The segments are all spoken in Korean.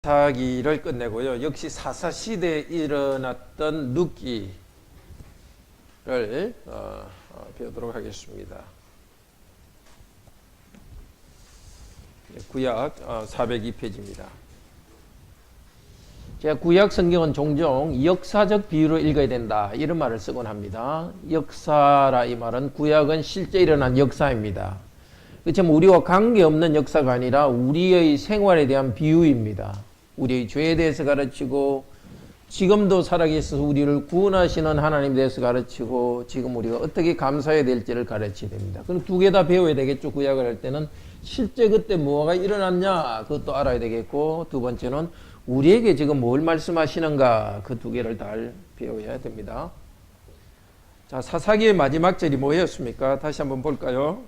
사기를 끝내고요. 역시 사사시대에 일어났던 룻기를 배우도록 하겠습니다. 구약 402페이지입니다. 제가 구약 성경은 종종 역사적 비유로 읽어야 된다 이런 말을 쓰곤 합니다. 역사라 이 말은 구약은 실제 일어난 역사입니다. 그렇지만 우리와 관계없는 역사가 아니라 우리의 생활에 대한 비유입니다. 우리의 죄에 대해서 가르치고 지금도 살아계셔서 우리를 구원하시는 하나님에 대해서 가르치고 지금 우리가 어떻게 감사해야 될지를 가르쳐야 됩니다. 그럼 두 개 다 배워야 되겠죠. 구약을 할 때는 실제 그때 뭐가 일어났냐 그것도 알아야 되겠고, 두 번째는 우리에게 지금 뭘 말씀하시는가 그 두 개를 다 배워야 됩니다. 자, 사사기의 마지막 절이 뭐였습니까? 다시 한번 볼까요?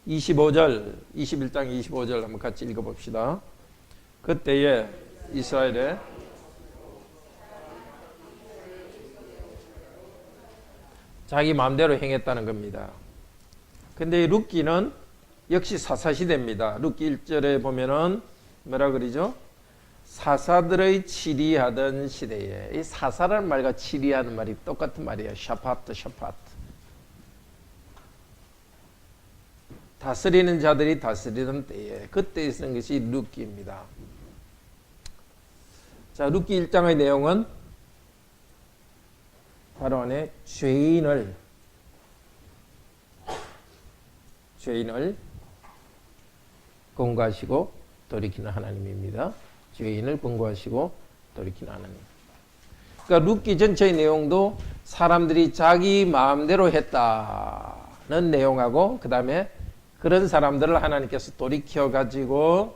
25절, 21장 25절 한번 같이 읽어봅시다. 그때에 이스라엘에 자기 마음대로 행했다는 겁니다. 근데 룻기는 역시 사사시대입니다. 룻기 1절에 보면은 뭐라 그러죠? 사사들의 치리하던 시대에, 이 사사라는 말과 치리하는 말이 똑같은 말이에요. 샤파트. 다스리는 자들이 다스리던 때에, 그때 쓰는 것이 룻기입니다. 자, 룻기 1장의 내용은 바로 안에 죄인을 권고하시고 돌이키는 하나님입니다. 죄인을 권고하시고 돌이키는 하나님. 그러니까 룻기 전체의 내용도 사람들이 자기 마음대로 했다는 내용하고, 그 다음에 그런 사람들을 하나님께서 돌이켜 가지고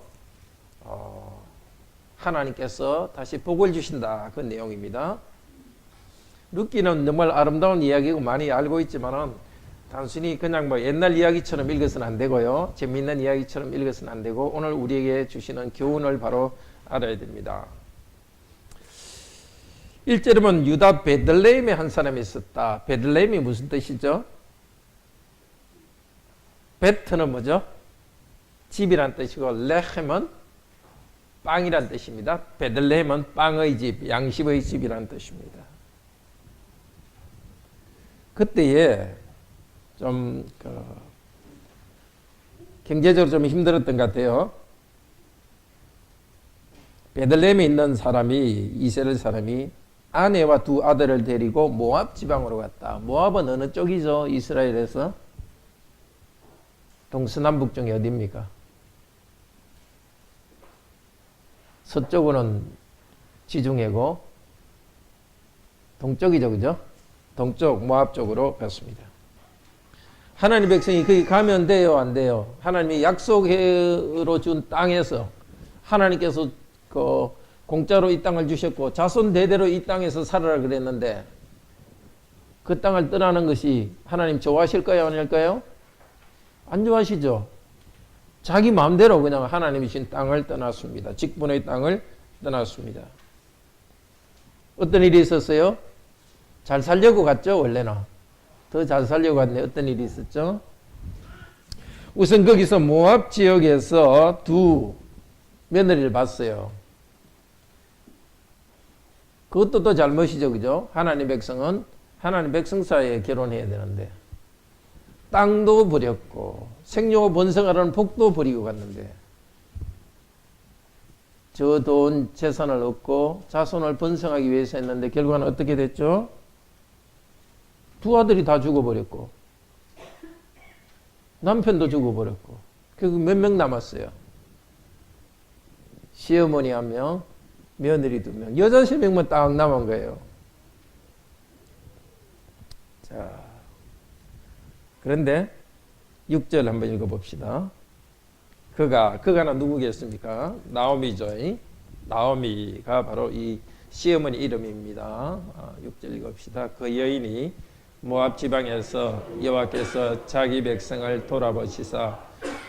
하나님께서 다시 복을 주신다, 그 내용입니다. 룻기는 정말 아름다운 이야기고 많이 알고 있지만은 단순히 그냥 뭐 옛날 이야기처럼 읽어서는 안 되고요, 재미있는 이야기처럼 읽어서는 안 되고, 오늘 우리에게 주시는 교훈을 바로 알아야 됩니다. 1절에 보면 유다 베들레헴에 한 사람이 있었다. 베들레헴이 무슨 뜻이죠? 베트는 뭐죠? 집이란 뜻이고, 레헴은 빵이란 뜻입니다. 베들레헴은 빵의 집, 양식의 집이란 뜻입니다. 그때에 좀 경제적으로 좀 힘들었던 것 같아요. 베들레헴에 있는 사람이, 이스라엘 사람이 아내와 두 아들을 데리고 모압 지방으로 갔다. 모압은 어느 쪽이죠? 이스라엘에서 동서남북 중에 어디입니까? 서쪽으로는 지중해고 동쪽이죠, 그죠? 동쪽 모압 쪽으로 갔습니다. 하나님 백성이 거기 가면 돼요, 안 돼요? 하나님이 약속으로 준 땅에서 하나님께서 그 공짜로 이 땅을 주셨고 자손 대대로 이 땅에서 살아라 그랬는데, 그 땅을 떠나는 것이 하나님 좋아하실까요, 아닐까요? 안 좋아하시죠? 자기 마음대로 그냥 하나님이 주신 땅을 떠났습니다. 직분의 땅을 떠났습니다. 어떤 일이 있었어요? 잘 살려고 갔죠, 원래는. 더 잘 살려고 갔는데 어떤 일이 있었죠? 우선 거기서 모압 지역에서 두 며느리를 봤어요. 그것도 또 잘못이죠, 그죠? 하나님 백성은 하나님 백성 사이에 결혼해야 되는데 땅도 버렸고 생육을 번성하라는 복도 버리고 갔는데, 저 돈 재산을 얻고 자손을 번성하기 위해서 했는데 결과는 어떻게 됐죠? 두 아들이 다 죽어버렸고 남편도 죽어버렸고 결국 몇 명 남았어요? 시어머니 1명, 며느리 2명, 여자 3명만 딱 남은 거예요. 자, 그런데 6절 한번 읽어봅시다. 그가는 누구겠습니까? 나오미죠. 나오미가 바로 이 시어머니 이름입니다. 6절 읽읍시다. 그 여인이 모압 지방에서 여호와께서 자기 백성을 돌아보시사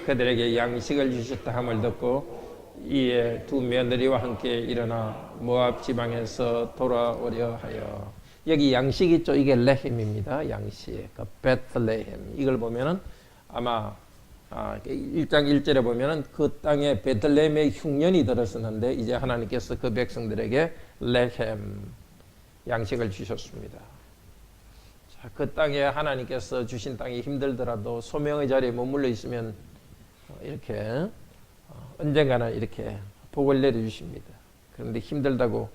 그들에게 양식을 주셨다 함을 듣고 이에 두 며느리와 함께 일어나 모압 지방에서 돌아오려 하여. 여기 양식 있죠? 이게 레헴입니다. 양식. 베들레헴. 이걸 보면은 아마 1장 1절에 보면은 그 땅에 베들레헴의 흉년이 들었었는데 이제 하나님께서 그 백성들에게 레헴 양식을 주셨습니다. 자, 그 땅에 하나님께서 주신 땅이 힘들더라도 소명의 자리에 머물러 있으면 이렇게 언젠가는 이렇게 복을 내려주십니다. 그런데 힘들다고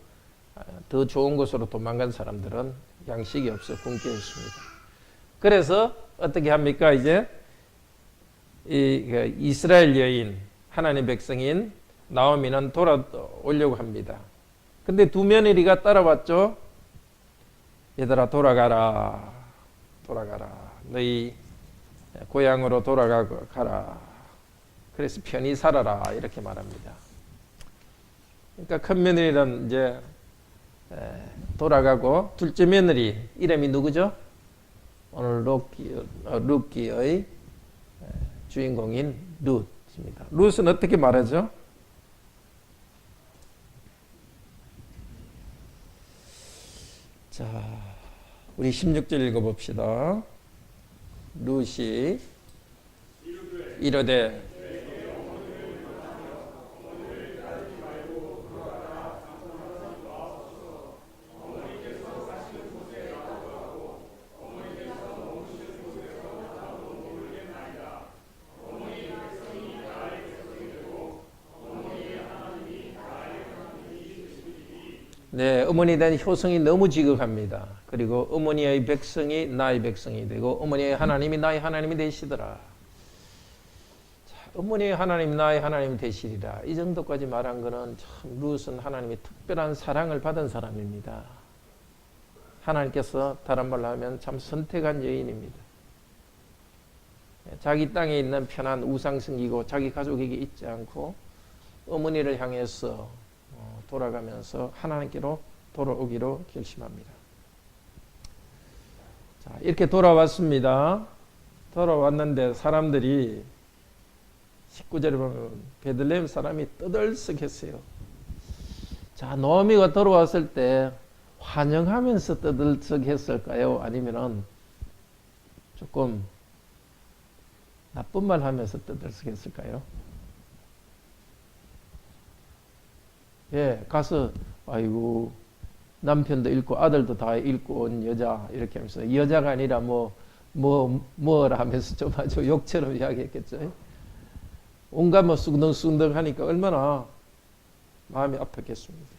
더 좋은 곳으로 도망간 사람들은 양식이 없어 굶게 했습니다. 그래서 어떻게 합니까? 이제 이스라엘 여인, 하나님 백성인 나오미는 돌아오려고 합니다. 근데 두 며느리가 따라왔죠. 얘들아 돌아가라. 너희 고향으로 돌아가라. 그래서 편히 살아라. 이렇게 말합니다. 그러니까 큰 며느리는 이제 돌아가고 둘째 며느리 이름이 누구죠? 오늘 룻기의 주인공인 룻입니다. 룻은 어떻게 말하죠? 자, 우리 16절 읽어봅시다. 룻이 이르되 네, 어머니에 대한 효성이 너무 지극합니다. 그리고 어머니의 백성이 나의 백성이 되고 어머니의 하나님이 나의 하나님이 되시더라. 자, 어머니의 하나님 나의 하나님이 되시리라. 이 정도까지 말한 거는 참 룻은 하나님의 특별한 사랑을 받은 사람입니다. 하나님께서 다른 말로 하면 참 선택한 여인입니다. 자기 땅에 있는 편한 우상숭이고 자기 가족에게 있지 않고 어머니를 향해서 돌아가면서 하나님께로 돌아오기로 결심합니다. 자, 이렇게 돌아왔습니다. 돌아왔는데 사람들이 19절에 보면 베들레헴 사람이 떠들썩했어요. 자, 노미가 돌아왔을 때 환영하면서 떠들썩했을까요? 아니면은 조금 나쁜 말 하면서 떠들썩했을까요? 예, 가서 아이고 남편도 잃고 아들도 다 잃고 온 여자 이렇게 하면서 여자가 아니라 뭐라 하면서 좀 아주 욕처럼 이야기했겠죠. 온갖 쑥덕쑥덕 하니까 얼마나 마음이 아팠겠습니까.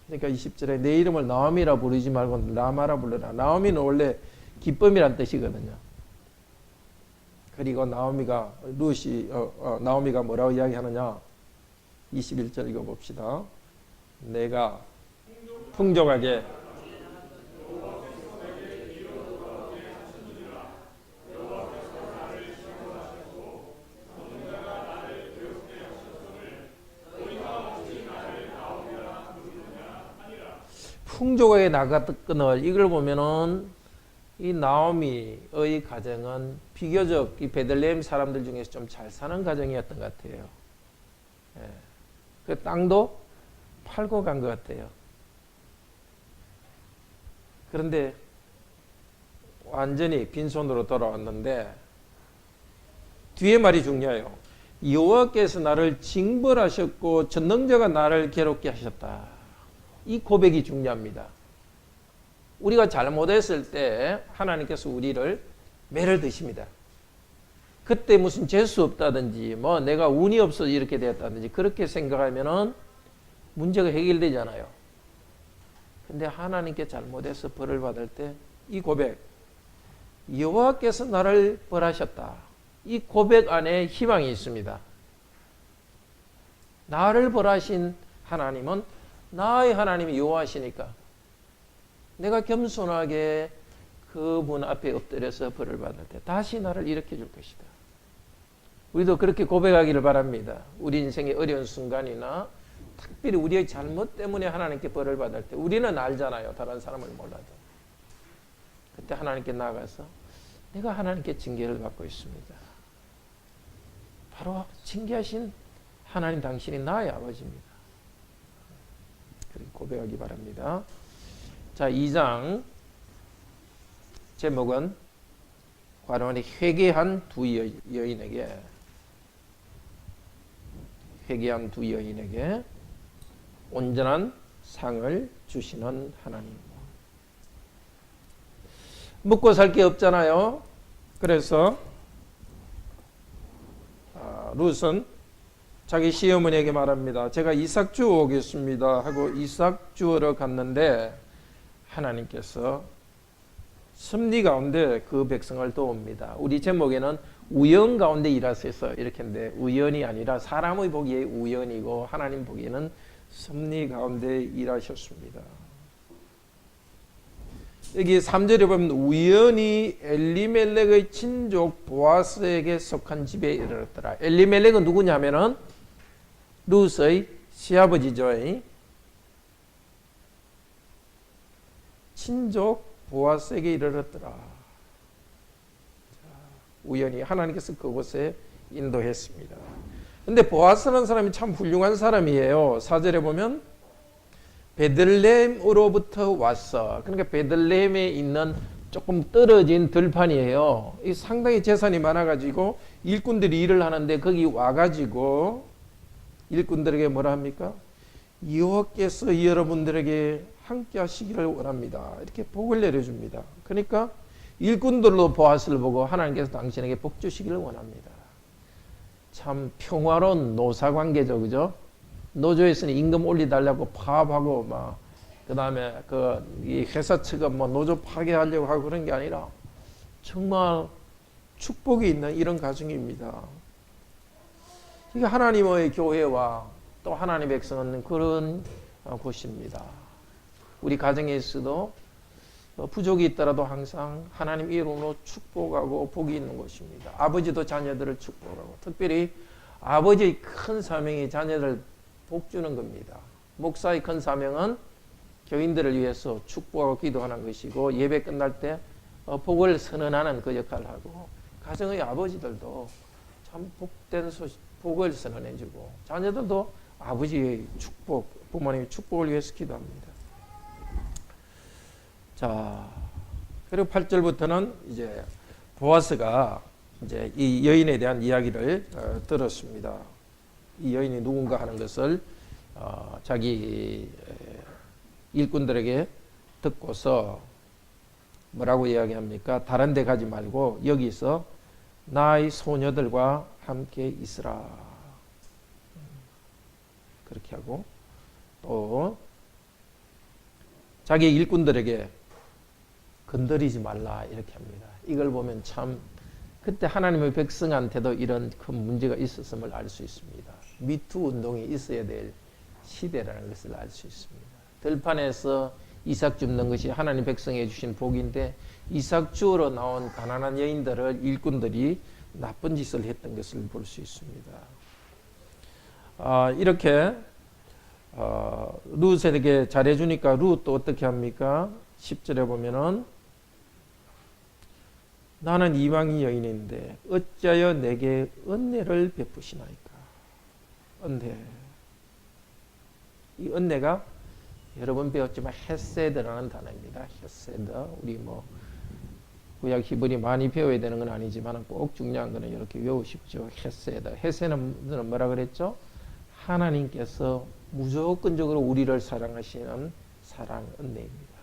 그러니까 20절에 내 이름을 나오미라 부르지 말고 라마라 불러라. 나오미는 원래 기쁨이란 뜻이거든요. 그리고 나오미가 나오미가 뭐라고 이야기하느냐? 21절 읽어봅시다. 내가 풍족하게 풍족하게 나갔거늘 이걸 보면은 이 나오미의 가정은 비교적 이 베들레헴 사람들 중에서 좀 잘 사는 가정이었던 것 같아요. 예. 그 땅도 팔고 간 것 같아요. 그런데 완전히 빈손으로 돌아왔는데 뒤에 말이 중요해요. 여호와께서 나를 징벌하셨고 전능자가 나를 괴롭게 하셨다. 이 고백이 중요합니다. 우리가 잘못했을 때 하나님께서 우리를 매를 드십니다. 그때 무슨 재수 없다든지 뭐 내가 운이 없어서 이렇게 되었다든지 그렇게 생각하면은 문제가 해결되잖아요. 근데 하나님께 잘못해서 벌을 받을 때 이 고백, 여호와께서 나를 벌하셨다. 이 고백 안에 희망이 있습니다. 나를 벌하신 하나님은 나의 하나님이 여호와시니까 내가 겸손하게 그분 앞에 엎드려서 벌을 받을 때 다시 나를 일으켜 줄 것이다. 우리도 그렇게 고백하기를 바랍니다. 우리 인생의 어려운 순간이나 특별히 우리의 잘못 때문에 하나님께 벌을 받을 때 우리는 알잖아요. 다른 사람을 몰라도. 그때 하나님께 나아가서 내가 하나님께 징계를 받고 있습니다. 바로 징계하신 하나님 당신이 나의 아버지입니다. 그렇게 고백하기 바랍니다. 자, 2장 제목은 과로원이 회개한 두 여인에게 회개한 두 여인에게 온전한 상을 주시는 하나님. 먹고 살 게 없잖아요. 그래서 룻은 자기 시어머니에게 말합니다. 제가 이삭 주워 오겠습니다 하고 이삭 주우러 갔는데 하나님께서 섭리 가운데 그 백성을 도웁니다. 우리 제목에는 우연 가운데 일하셔서 이렇게 했는데 우연이 아니라 사람의 보기에 우연이고 하나님 보기에는 섭리 가운데 일하셨습니다. 여기 3절에 보면 우연히 엘리멜렉의 친족 보아스에게 속한 집에 이르렀더라. 엘리멜렉은 누구냐면은 룻의 시아버지죠. 친족 보아스에게 이르렀더라. 우연히 하나님께서 그곳에 인도했습니다. 근데 보아스라는 사람이 참 훌륭한 사람이에요. 4절에 보면 베들레헴으로부터 왔어. 그러니까 베들레헴에 있는 조금 떨어진 들판이에요. 이 상당히 재산이 많아가지고 일꾼들이 일을 하는데 거기 와가지고 일꾼들에게 뭐라 합니까? 여호와께서 여러분들에게 함께 하시기를 원합니다. 이렇게 복을 내려줍니다. 그러니까 일꾼들로 보아스를 보고 하나님께서 당신에게 복 주시기를 원합니다. 참 평화로운 노사관계죠, 그죠? 노조에서는 임금 올려달라고 파업하고 막 그다음에 이 회사 측은 뭐 노조 파괴하려고 하고 그런 게 아니라 정말 축복이 있는 이런 가정입니다. 이게 하나님의 교회와 또 하나님의 백성은 그런 곳입니다. 우리 가정에 있어도 부족이 있더라도 항상 하나님 이름으로 축복하고 복이 있는 곳입니다. 아버지도 자녀들을 축복하고 특별히 아버지의 큰 사명이 자녀들 복 주는 겁니다. 목사의 큰 사명은 교인들을 위해서 축복하고 기도하는 것이고 예배 끝날 때 복을 선언하는 그 역할을 하고 가정의 아버지들도 참 복된 복을 선언해주고 자녀들도 아버지의 축복, 부모님의 축복을 위해서 기도합니다. 자, 그리고 8절부터는 이제 보아스가 이제 이 여인에 대한 이야기를 들었습니다. 이 여인이 누군가 하는 것을 자기 일꾼들에게 듣고서 뭐라고 이야기합니까? 다른 데 가지 말고 여기서 나의 소녀들과 함께 있으라. 그렇게 하고 또 자기 일꾼들에게 건드리지 말라 이렇게 합니다. 이걸 보면 참 그때 하나님의 백성한테도 이런 큰 문제가 있었음을 알 수 있습니다. 미투 운동이 있어야 될 시대라는 것을 알 수 있습니다. 들판에서 이삭 줍는 것이 하나님 백성에 주신 복인데 이삭 주우러 나온 가난한 여인들을 일꾼들이 나쁜 짓을 했던 것을 볼 수 있습니다. 이렇게 룻에게 잘해주니까 룻도 어떻게 합니까? 10절에 보면은 나는 이방인 여인인데 어찌하여 내게 은혜를 베푸시나이까. 은혜. 이 은혜가 여러 번 배웠지만 헤세드라는 단어입니다. 헤세드. 우리 구약 히브리 많이 배워야 되는 건 아니지만 꼭 중요한 거는 이렇게 외우십시오. 헤세드. 헤세는 뭐라 그랬죠? 하나님께서 무조건적으로 우리를 사랑하시는 사랑 은혜입니다.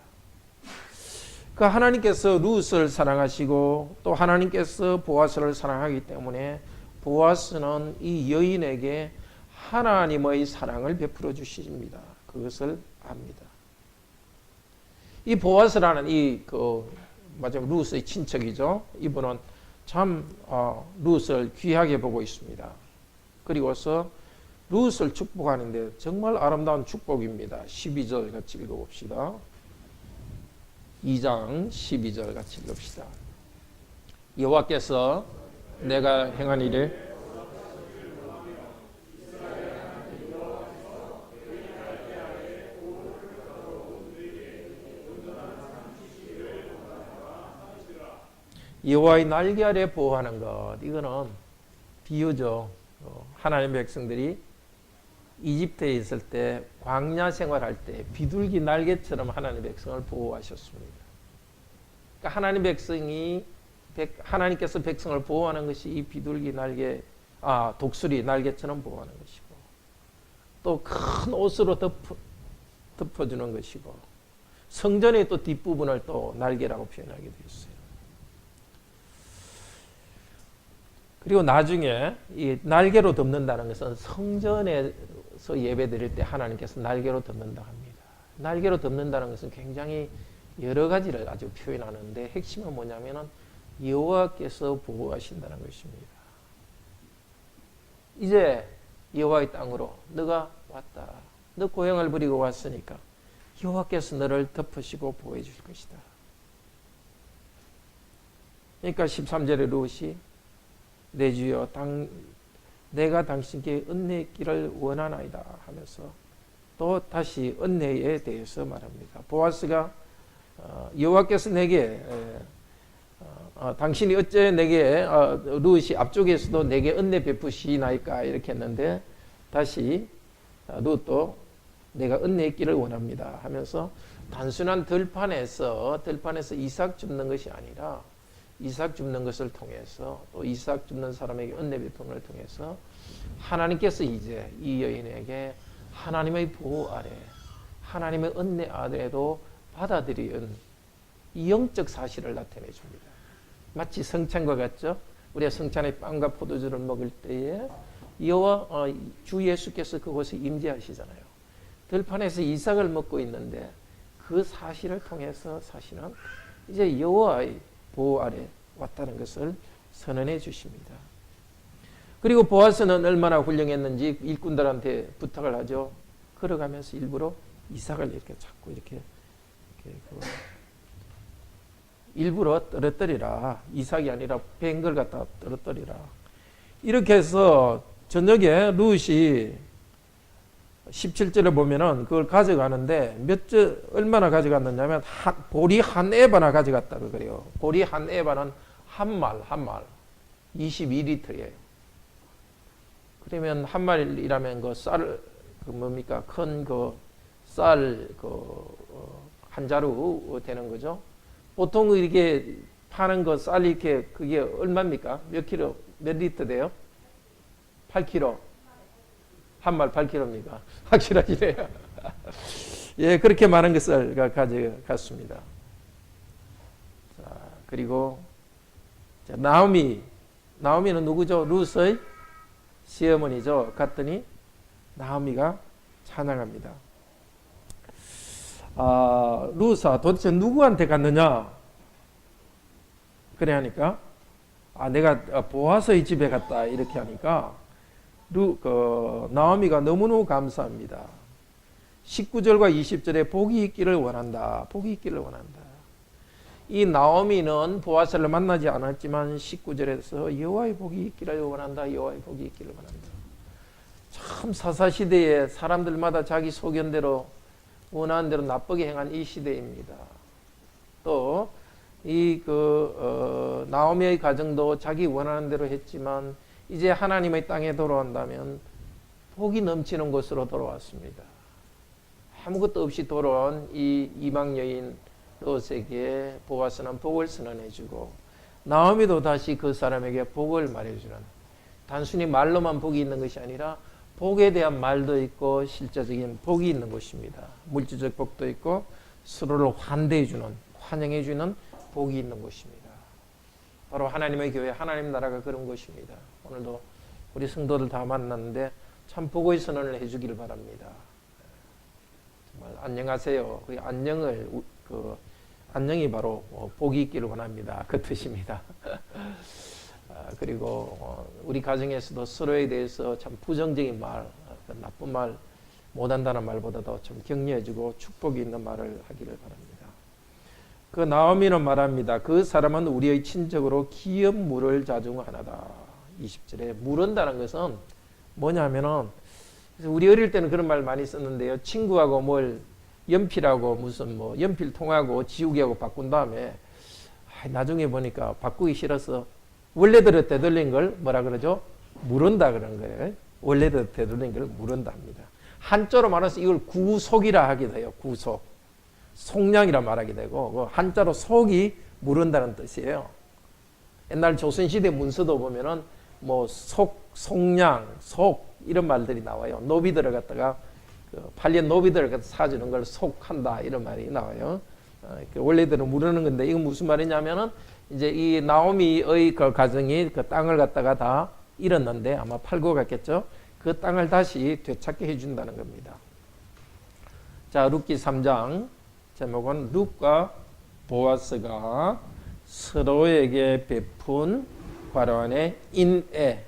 그 하나님께서 룻을 사랑하시고 또 하나님께서 보아스를 사랑하기 때문에 보아스는 이 여인에게 하나님의 사랑을 베풀어 주십니다. 그것을 압니다. 이 보아스라는 마지막 룻의 친척이죠. 이분은 참 룻을 귀하게 보고 있습니다. 그리고서 룻을 축복하는데 정말 아름다운 축복입니다. 12절 같이 읽어봅시다. 2장 12절 같이 읽읍시다. 여호와께서 내가 행한 일에 여호와의 날개 아래 보호하는 것, 이거는 비유죠. 하나님의 백성들이 이집트에 있을 때 광야 생활할 때 비둘기 날개처럼 하나님의 백성을 보호하셨습니다. 그러니까 하나님께서 백성을 보호하는 것이 이 비둘기 날개, 독수리 날개처럼 보호하는 것이고 또 큰 옷으로 덮어주는 것이고, 성전의 또 뒷부분을 또 날개라고 표현하게 되어 있어요. 그리고 나중에 이 날개로 덮는다는 것은 성전에서 예배 드릴 때 하나님께서 날개로 덮는다 합니다. 날개로 덮는다는 것은 굉장히 여러 가지를 아주 표현하는데, 핵심은 뭐냐면은 여호와께서 보호하신다는 것입니다. 이제 여호와의 땅으로 너가 왔다. 너 고향을 버리고 왔으니까 여호와께서 너를 덮으시고 보호해 줄 것이다. 그러니까 13절에 룻이 내 주여 내가 당신께 은혜의 길을 원하나이다 하면서 또 다시 은혜에 대해서 말합니다. 보아스가 여호와께서 내게 당신이 어째 내게 룻이 앞쪽에서도 내게 은혜 베푸시나이까 이렇게 했는데, 다시 룻도 내가 은혜의 길을 원합니다 하면서 단순한 들판에서 이삭 줍는 것이 아니라 이삭 줍는 것을 통해서, 또 이삭 줍는 사람에게 은혜 베푸는 걸 통해서 하나님께서 이제 이 여인에게 하나님의 보호 아래, 하나님의 은혜 아래도 받아들이는 이 영적 사실을 나타내 줍니다. 마치 성찬과 같죠? 우리가 성찬의 빵과 포도주를 먹을 때에 여호와 주 예수께서 그곳에 임재하시잖아요. 들판에서 이삭을 먹고 있는데 그 사실을 통해서 사실은 이제 여호와의 보호 아래 왔다는 것을 선언해 주십니다. 그리고 보아스는 얼마나 훌륭했는지 일꾼들한테 부탁을 하죠. 걸어가면서 일부러 이삭을 이렇게 잡고 이렇게 일부러 떨어뜨리라. 이삭이 아니라 뱅글 갖다 떨어뜨리라. 이렇게 해서 저녁에 룻이 17절에 보면은 그걸 가져가는데 얼마나 가져갔느냐면 보리 한 에바나 가져갔다고 그래요. 보리 한 에바는 한 말 22리터예요. 그러면 한 말이라면 그 쌀 뭡니까? 큰 그 쌀 한 자루 되는 거죠. 보통 이렇게 파는 거 쌀 이렇게 그게 얼마입니까? 몇 킬로, 몇 리터 돼요? 8킬로. 한 말 8킬로입니까? 확실하시네요. 예, 그렇게 많은 것을 가져갔습니다. 자, 그리고 나오미는 누구죠? 룻의 시어머니죠. 갔더니 나오미가 찬양합니다. 룻아 도대체 누구한테 갔느냐? 그래 하니까 내가 보아스의 집에 갔다 이렇게 하니까 나오미가 너무너무 감사합니다. 19절과 20절에 복이 있기를 원한다. 복이 있기를 원한다. 이 나오미는 보아스를 만나지 않았지만 19절에서 여호와의 복이 있기를 원한다. 여호와의 복이 있기를 원한다. 참 사사시대에 사람들마다 자기 소견대로 원하는 대로 나쁘게 행한 이 시대입니다. 또 이 나오미의 가정도 자기 원하는 대로 했지만 이제 하나님의 땅에 돌아온다면 복이 넘치는 곳으로 돌아왔습니다. 아무것도 없이 돌아온 이 이방 여인 롯에게 보아스는 복을 선언해주고, 나오미도 다시 그 사람에게 복을 말해주는, 단순히 말로만 복이 있는 것이 아니라 복에 대한 말도 있고 실제적인 복이 있는 것입니다. 물질적 복도 있고 서로를 환대해주는, 환영해주는 복이 있는 것입니다. 바로 하나님의 교회, 하나님 나라가 그런 것입니다. 오늘도 우리 성도들 다 만났는데 참 복의 선언을 해주기를 바랍니다. 정말 안녕하세요. 그 안녕이 바로 복이 있기를 원합니다. 그 뜻입니다. 그리고 우리 가정에서도 서로에 대해서 참 부정적인 말, 나쁜 말, 못한다는 말보다도 좀 격려해주고 축복이 있는 말을 하기를 바랍니다. 그 나오미는 말합니다. 그 사람은 우리의 친족으로 기업 물을 자중하나다. 20절에 물은다는 것은 뭐냐면은, 우리 어릴 때는 그런 말 많이 썼는데요. 친구하고 뭘 연필하고 무슨 연필통하고 지우개하고 바꾼 다음에 나중에 보니까 바꾸기 싫어서 원래대로 되돌린 걸 뭐라 그러죠? 물은다 그런 거예요. 원래대로 되돌린 걸 물은다 합니다. 한자로 말해서 이걸 구속이라 하기도 해요. 구속. 속량이라 말하게 되고, 한자로 속이 물은다는 뜻이에요. 옛날 조선시대 문서도 보면은 속 속량, 속 이런 말들이 나와요. 노비들을 갖다가 팔린 노비들을 갖다 사주는 걸 속한다 이런 말이 나와요. 원래대로 물으는 건데 이건 무슨 말이냐면은 이제 이 나오미의 그 가정이 그 땅을 갖다가 다 잃었는데 아마 팔고 갔겠죠. 그 땅을 다시 되찾게 해준다는 겁니다. 자, 룻기 3장 제목은 룻과 보아스가 서로에게 베푼 괄호 안에 인애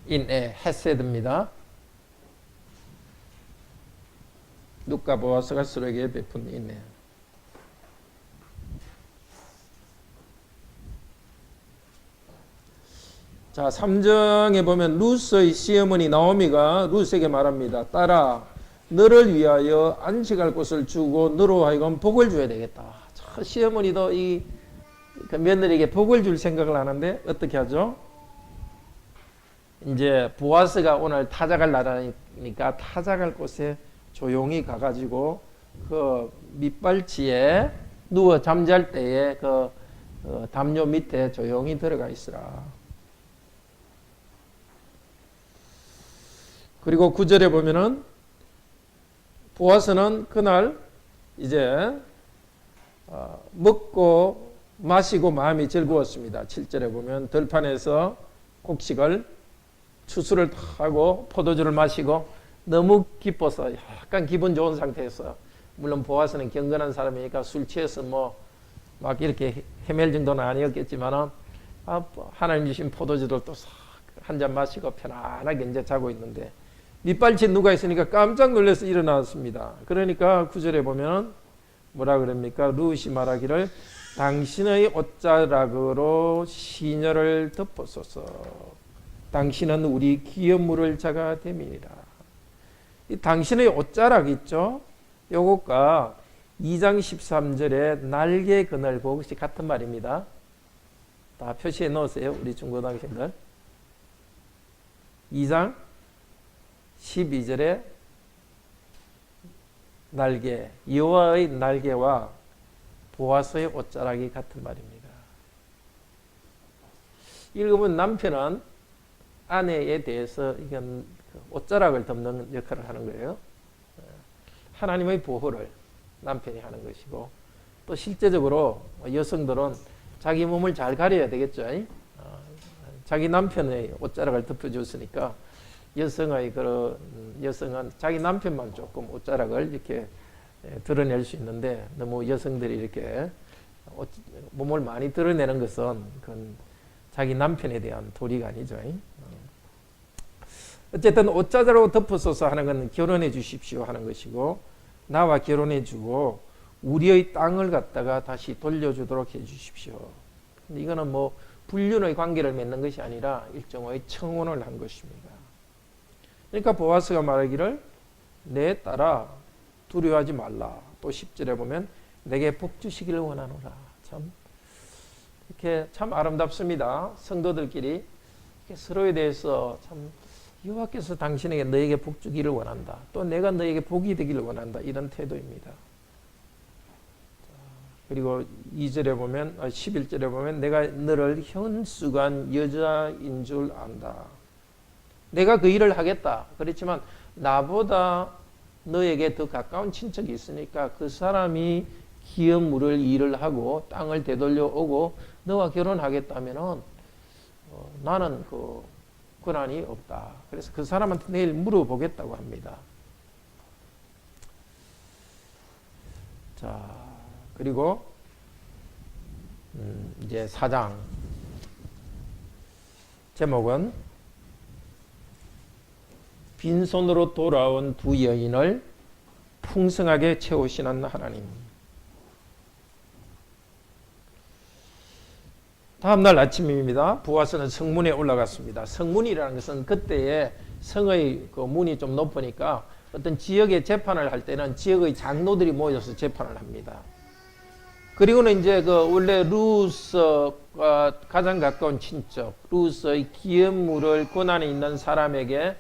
헤세드입니다. 룻과 보아스가 서로에게 베푼 인애. 자, 3장에 보면 룻의 시어머니 나오미가 룻에게 말합니다. 딸아, 너를 위하여 안식할 곳을 주고 너로 하여금 복을 줘야 되겠다. 자, 시어머니도 이 며느리에게 복을 줄 생각을 하는데 어떻게 하죠? 이제 보아스가 오늘 타작할 날이니까 타작할 곳에 조용히 가가지고 그 밑발치에 누워 잠잘 때에 그 담요 밑에 조용히 들어가 있으라. 그리고 9절에 보면은 보아스는 그날 이제 먹고 마시고 마음이 즐거웠습니다. 7절에 보면 들판에서 곡식을 추수를 하고 포도주를 마시고 너무 기뻐서 약간 기분 좋은 상태에서, 물론 보아스는 경건한 사람이니까 술 취해서 뭐 막 이렇게 헤맬 정도는 아니었겠지만은 하나님 주신 포도주를 또 한 잔 마시고 편안하게 이제 자고 있는데 밑발치에 누가 있으니까 깜짝 놀라서 일어났습니다. 그러니까 9절에 보면 뭐라 그럽니까? 룻이 말하기를 당신의 옷자락으로 시녀를 덮었소서. 당신은 우리 기업 물을 자가 됨이니라. 이 당신의 옷자락 있죠? 요것과 2장 13절에 날개 그늘 그것이 같은 말입니다. 다 표시해 놓으세요. 우리 중고등학생들. 2장 12절에 날개, 여호와의 날개와 보아스의 옷자락이 같은 말입니다. 읽으면 남편은 아내에 대해서 이건 옷자락을 덮는 역할을 하는 거예요. 하나님의 보호를 남편이 하는 것이고, 또 실제적으로 여성들은 자기 몸을 잘 가려야 되겠죠. 자기 남편의 옷자락을 덮어줬으니까 여성은 자기 남편만 조금 옷자락을 이렇게 드러낼 수 있는데, 너무 여성들이 이렇게 몸을 많이 드러내는 것은 그건 자기 남편에 대한 도리가 아니죠. 어쨌든 옷자락으로 덮어서서 하는 건 결혼해 주십시오 하는 것이고, 나와 결혼해 주고 우리의 땅을 갖다가 다시 돌려주도록 해 주십시오. 근데 이거는 뭐 불륜의 관계를 맺는 것이 아니라 일종의 청혼을 한 것입니다. 그러니까 보아스가 말하기를 내 딸아 두려워하지 말라. 또 10절에 보면 내게 복 주시기를 원하노라. 참 이렇게 참 아름답습니다. 성도들끼리 이렇게 서로에 대해서 참 여호와께서 당신에게 너에게 복 주기를 원한다. 또 내가 너에게 복이 되기를 원한다. 이런 태도입니다. 그리고 2절에 보면 11절에 보면 내가 너를 현수간 여자인 줄 안다. 내가 그 일을 하겠다. 그렇지만 나보다 너에게 더 가까운 친척이 있으니까 그 사람이 기업 물을 일을 하고 땅을 되돌려 오고 너와 결혼하겠다면은 나는 그 권한이 없다. 그래서 그 사람한테 내일 물어보겠다고 합니다. 자, 그리고 이제 4장 제목은 빈손으로 돌아온 두 여인을 풍성하게 채우시는 하나님. 다음날 아침입니다. 보아스는 성문에 올라갔습니다. 성문이라는 것은 그때의 성의 그 문이 좀 높으니까 어떤 지역의 재판을 할 때는 지역의 장로들이 모여서 재판을 합니다. 그리고는 이제 그 원래 룻과 가장 가까운 친척, 룻의 기업 물을 권한이 있는 사람에게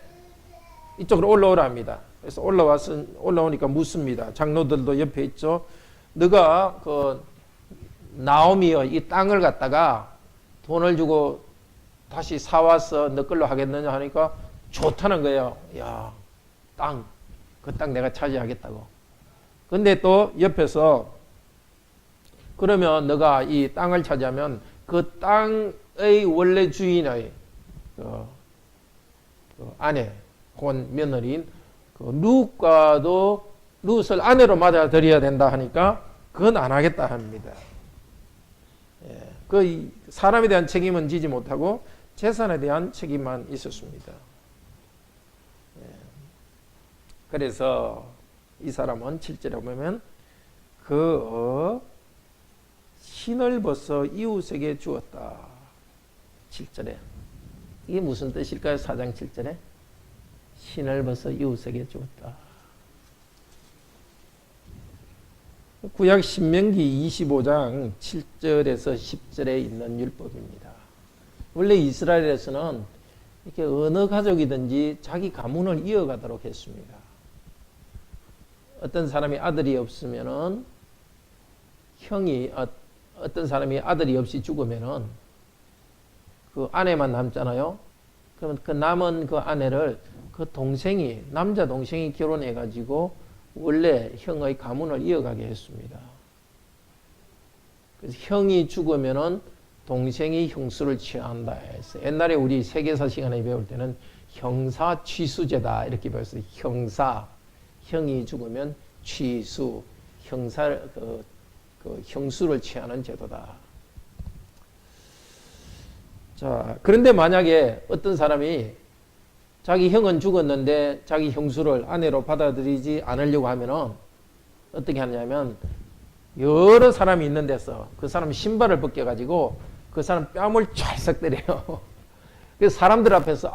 이쪽으로 올라오라 합니다. 그래서 올라오니까 묻습니다. 장로들도 옆에 있죠. 너가 그 나오미의 이 땅을 갖다가 돈을 주고 다시 사와서 너 걸로 하겠느냐 하니까 좋다는 거예요. 야, 그 땅 내가 차지하겠다고. 근데 또 옆에서 그러면 너가 이 땅을 차지하면 그 땅의 원래 주인의 그 아내, 혼 며느리인 그 룻을 아내로 맞아들여야 된다 하니까 그건 안 하겠다 합니다. 예, 그 사람에 대한 책임은 지지 못하고 재산에 대한 책임만 있었습니다. 예, 그래서 이 사람은 7절에 보면 신을 벗어 이웃에게 주었다. 7절에. 이게 무슨 뜻일까요? 4장 7절에. 신을 벗어 이웃에게 주었다. 구약 신명기 25장 7절에서 10절에 있는 율법입니다. 원래 이스라엘에서는 이렇게 어느 가족이든지 자기 가문을 이어가도록 했습니다. 어떤 사람이 아들이 없으면은 어떤 사람이 아들이 없이 죽으면은 그 아내만 남잖아요. 그러면 그 남은 그 아내를 그 남자 동생이 결혼해 가지고 원래 형의 가문을 이어가게 했습니다. 그래서 형이 죽으면은 동생이 형수를 취한다 해서 옛날에 우리 세계사 시간에 배울 때는 형사 취수제다 이렇게 배웠어요. 형이 죽으면 취수, 형수를 취하는 제도다. 자, 그런데 만약에 어떤 사람이 자기 형은 죽었는데 자기 형수를 아내로 받아들이지 않으려고 하면은 어떻게 하냐면 여러 사람이 있는 데서 그 사람 신발을 벗겨가지고 그 사람 뺨을 찰싹 때려요. 그래서 사람들 앞에서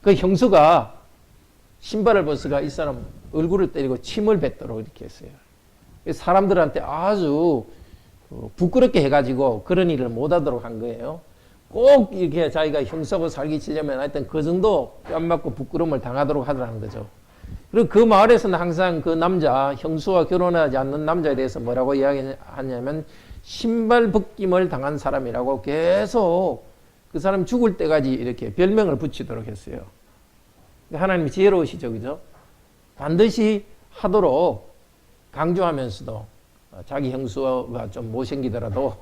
그 형수가 신발을 벗어가 이 사람 얼굴을 때리고 침을 뱉도록 이렇게 했어요. 사람들한테 아주 부끄럽게 해가지고 그런 일을 못하도록 한 거예요. 꼭 이렇게 자기가 형수하고 살기 싫으면 하여튼 그 정도 뺨 맞고 부끄러움을 당하도록 하더라는 거죠. 그리고 그 마을에서는 항상 그 형수와 결혼하지 않는 남자에 대해서 뭐라고 이야기하냐면 신발 벗김을 당한 사람이라고 계속 그 사람 죽을 때까지 이렇게 별명을 붙이도록 했어요. 하나님이 지혜로우시죠, 그죠? 반드시 하도록 강조하면서도 자기 형수가 좀 못생기더라도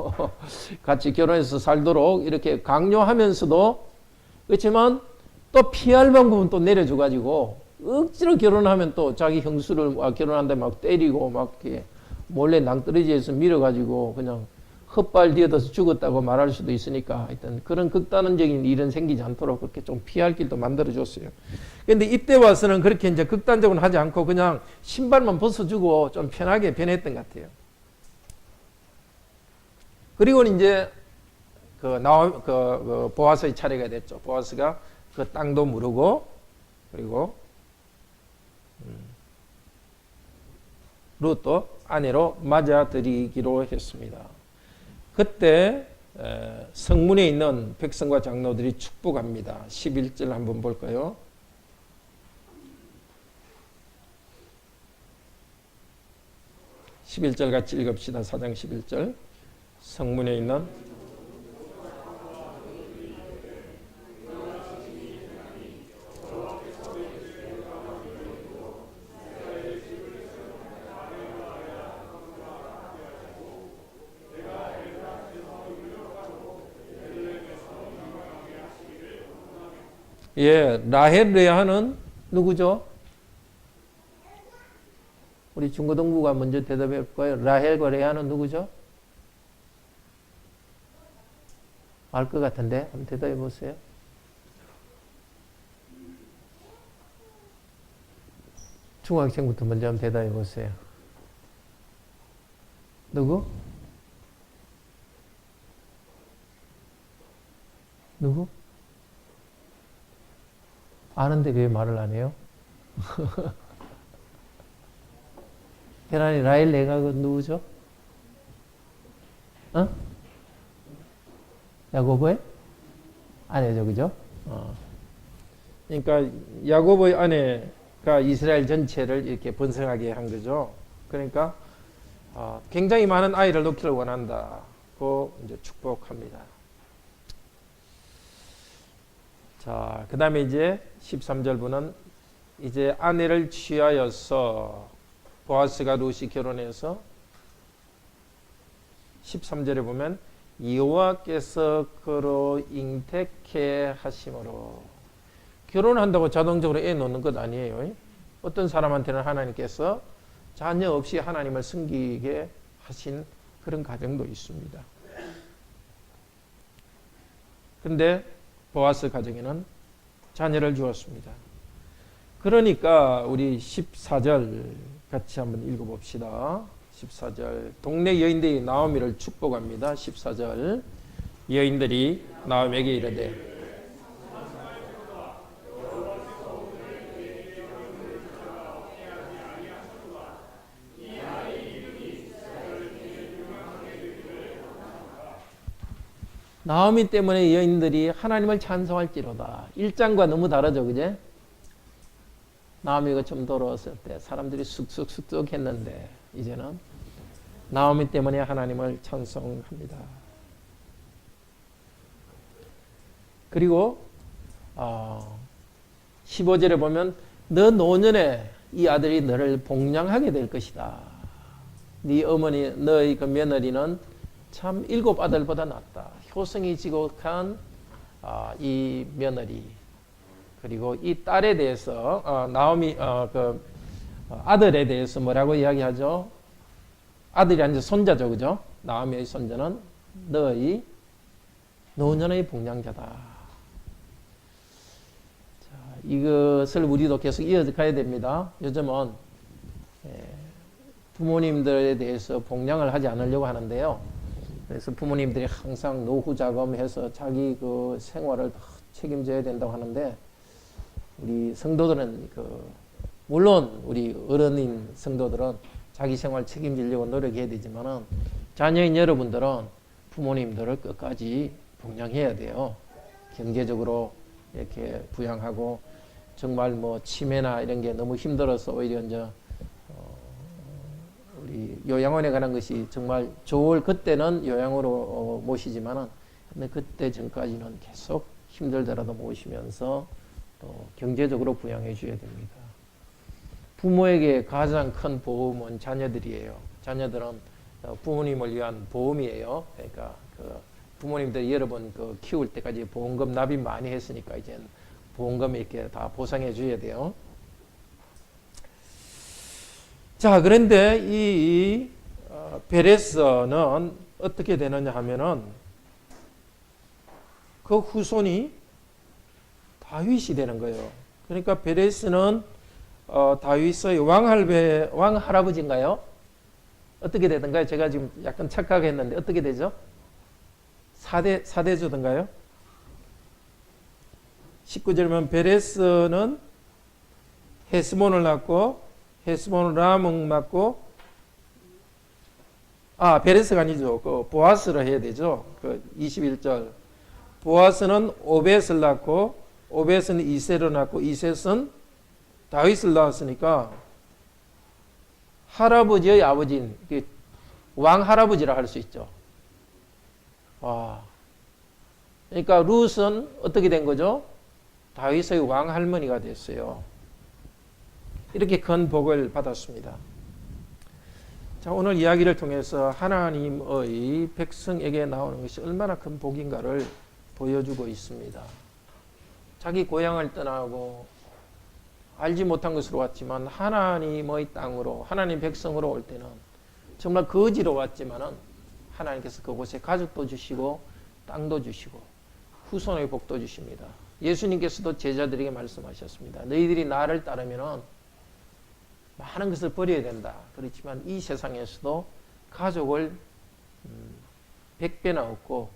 같이 결혼해서 살도록 이렇게 강요하면서도 그렇지만 또 피할 방법은 또 내려줘가지고 억지로 결혼하면 또 자기 형수를 결혼한다 막 때리고 막 이렇게 몰래 낭떠러지에서 밀어가지고 그냥 헛발 뒤어서 죽었다고 말할 수도 있으니까 하여튼 그런 극단적인 일은 생기지 않도록 그렇게 좀 피할 길도 만들어줬어요. 그런데 이때 와서는 그렇게 이제 극단적으로 하지 않고 그냥 신발만 벗어주고 좀 편하게 변했던 것 같아요. 그리고 이제 보아스의 차례가 됐죠. 보아스가 그 땅도 무르고 그리고 룻도 아내로 맞아들이기로 했습니다. 그때 성문에 있는 백성과 장로들이 축복합니다. 11절 한번 볼까요? (11절) 같이 읽읍시다. 4장 11절. 성문에 있는 라헬 레아는 누구죠? 우리 중고등부가 먼저 대답해 볼 거예요. 라헬과 레아는 누구죠? 알 것 같은데 한번 대답해 보세요. 중학생부터 먼저 한번 대답해 보세요. 누구? 아는데 왜 말을 안 해요? 계란이 라헬 레아가 누구죠? 야고보의 아내죠, 그죠? 그러니까 야고보의 아내가 이스라엘 전체를 이렇게 번성하게 한 거죠. 그러니까 굉장히 많은 아이를 놓기를 원한다고 이제 축복합니다. 자, 그 다음에 이제 13절부는 이제 아내를 취하여서 보아스가 룻이 결혼해서 13절에 보면 여호와께서 그로 잉태케 하심으로, 결혼한다고 자동적으로 애 놓는 것 아니에요. 어떤 사람한테는 하나님께서 자녀 없이 하나님을 섬기게 하신 그런 가정도 있습니다. 근데 보아스 가정에는 자녀를 주었습니다. 그러니까 우리 14절 같이 한번 읽어봅시다. 14절, 동네 여인들이 나오미를 축복합니다. 14절, 여인들이 나오미에게 이르되 나오미 때문에 여인들이 하나님을 찬송할지로다. 1장과 너무 다르죠, 그제? 나오미가 좀 돌아왔을 때 사람들이 쑥쑥 했는데 이제는 나오미 때문에 하나님을 찬송합니다. 그리고 15절에 보면 너 노년에 이 아들이 너를 복량하게 될 것이다. 네 어머니, 너의 그 며느리는 참 7 아들보다 낫다. 효성이 지곡한 이 며느리, 그리고 이 딸에 대해서 나오미 그 아들에 대해서 뭐라고 이야기하죠? 아들이 아니라 손자죠, 그죠? 나오미의 손자는 너의 노년의 복량자다. 자, 이것을 우리도 계속 이어가야 됩니다. 요즘은 부모님들에 대해서 복량을 하지 않으려고 하는데요. 그래서 부모님들이 항상 노후 자금해서 자기 그 생활을 책임져야 된다고 하는데, 우리 성도들은 물론 우리 어른인 성도들은 자기 생활 책임지려고 노력해야 되지만은 자녀인 여러분들은 부모님들을 끝까지 복양해야 돼요. 경제적으로 이렇게 부양하고, 정말 뭐 치매나 이런 게 너무 힘들어서 오히려 이제 우리 요양원에 가는 것이 정말 좋을 그때는 요양으로 모시지만은, 근데 그때 전까지는 계속 힘들더라도 모시면서 또 경제적으로 부양해 줘야 됩니다. 부모에게 가장 큰 보험은 자녀들이에요. 자녀들은 부모님을 위한 보험이에요. 그러니까 부모님들이 여러 번 키울 때까지 보험금 납입 많이 했으니까 이제 보험금 이렇게 다 보상해 줘야 돼요. 자, 그런데 이 베레스는 어떻게 되느냐 하면은 그 후손이 다윗이 되는 거예요. 그러니까 베레스는 다윗의 왕할아버지인가요? 어떻게 되던가요? 제가 지금 약간 착각했는데 어떻게 되죠? 사대조던가요? 19절이면 베레스는 헤스몬을 낳고, 헤스몬은 람을 낳고, 베레스가 아니죠. 보아스를 해야 되죠. 21절. 보아스는 오벳을 낳고, 오벳은 이셋을 낳고, 이셋은 다윗을 낳았으니까 할아버지의 아버지인 왕 할아버지라 할 수 있죠. 그러니까 룻은 어떻게 된 거죠? 다윗의 왕 할머니가 됐어요. 이렇게 큰 복을 받았습니다. 자, 오늘 이야기를 통해서 하나님의 백성에게 나오는 것이 얼마나 큰 복인가를 보여주고 있습니다. 자기 고향을 떠나고 알지 못한 것으로 왔지만 하나님의 땅으로, 하나님 백성으로 올 때는 정말 거지로 왔지만은 하나님께서 그곳에 가족도 주시고 땅도 주시고 후손의 복도 주십니다. 예수님께서도 제자들에게 말씀하셨습니다. 너희들이 나를 따르면은 많은 것을 버려야 된다. 그렇지만 이 세상에서도 가족을 100배나 얻고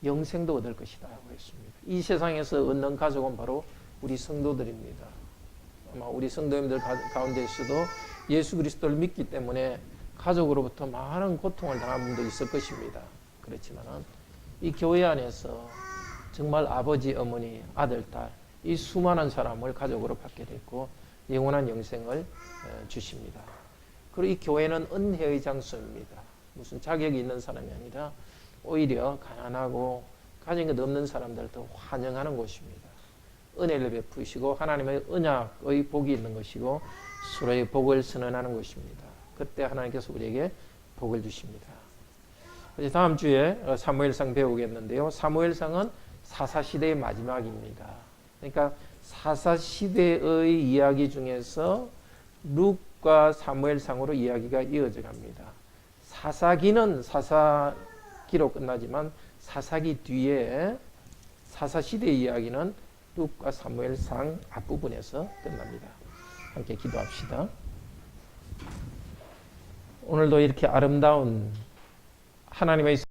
영생도 얻을 것이다 하고 했습니다. 이 세상에서 얻는 가족은 바로 우리 성도들입니다. 아마 우리 성도님들 가운데서도 예수 그리스도를 믿기 때문에 가족으로부터 많은 고통을 당한 분도 있을 것입니다. 그렇지만은 이 교회 안에서 정말 아버지, 어머니, 아들, 딸, 이 수많은 사람을 가족으로 받게 됐고 영원한 영생을 주십니다. 그리고 이 교회는 은혜의 장소입니다. 무슨 자격이 있는 사람이 아니라 오히려 가난하고 가진 것 없는 사람들을 더 환영하는 곳입니다. 은혜를 베푸시고 하나님의 언약의 복이 있는 것이고 서로의 복을 선언하는 것입니다. 그때 하나님께서 우리에게 복을 주십니다. 이제 다음 주에 사무엘상 배우겠는데요. 사무엘상은 사사시대의 마지막입니다. 그러니까 사사시대의 이야기 중에서 룻과 사무엘상으로 이야기가 이어져 갑니다. 사사기는 사사기로 끝나지만 사사기 뒤에 사사시대의 이야기는 룻과 사무엘상 앞부분에서 끝납니다. 함께 기도합시다. 오늘도 이렇게 아름다운 하나님의